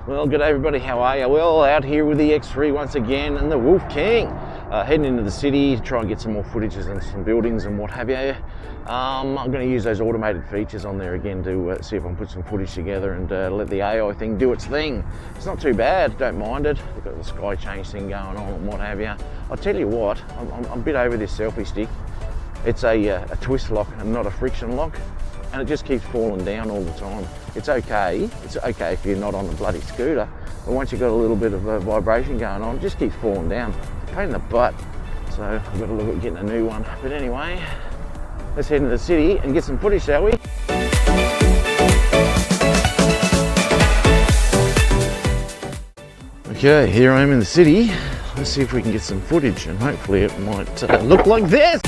Well, good day everybody, how are you? Well, out here with the X3 once again and the Wolf King. Heading into the city to try and get some more footages and some buildings and what have you. I'm going to use those automated features on there again to see if I can put some footage together and let the AI thing do its thing. It's not too bad, don't mind it. We've got the sky change thing going on and what have you. I'll tell you what, I'm a bit over this selfie stick. It's a twist lock and not a friction lock, and it just keeps falling down all the time. It's okay if you're not on a bloody scooter, but once you've got a little bit of a vibration going on, it just keeps falling down. It's a pain in the butt, so I've got to look at getting a new one. But anyway, let's head into the city and get some footage, shall we? Okay, here I am in the city. Let's see if we can get some footage, and hopefully it might look like this.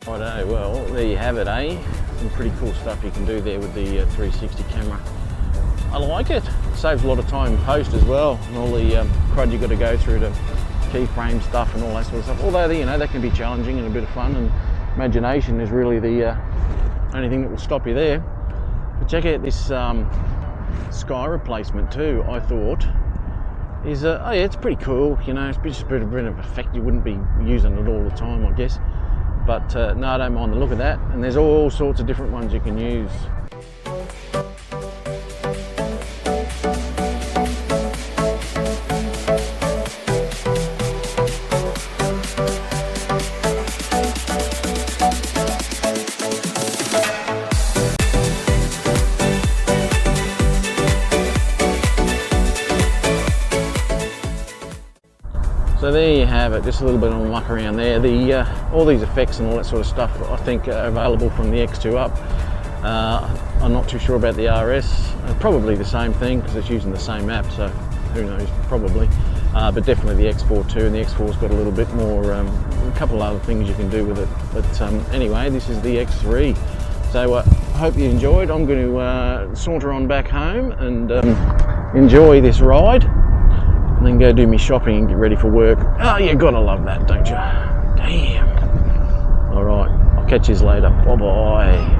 Righto, well, there you have it, eh? Some pretty cool stuff you can do there with the 360 camera. I like it. Saves a lot of time in post as well, and all the crud you've got to go through to keyframe stuff and all that sort of stuff. Although, you know, that can be challenging and a bit of fun, and imagination is really the only thing that will stop you there. But check out this sky replacement too, I thought. Is oh yeah, it's pretty cool, you know, it's just a bit of effect. You wouldn't be using it all the time, I guess. But no, I don't mind the look of that, and there's all sorts of different ones you can use. So there you have it, just a little bit of a muck around there. All these effects and all that sort of stuff I think are available from the X2 up. I'm not too sure about the RS, probably the same thing because it's using the same app, so who knows, probably. But definitely the X4 too, and the X4's got a little bit more, a couple of other things you can do with it. But anyway, this is the X3. So I hope you enjoyed. I'm going to saunter on back home and enjoy this ride, and then go do me shopping and get ready for work. Oh, you gotta love that, don't you? Damn. All right, I'll catch you later. Bye-bye.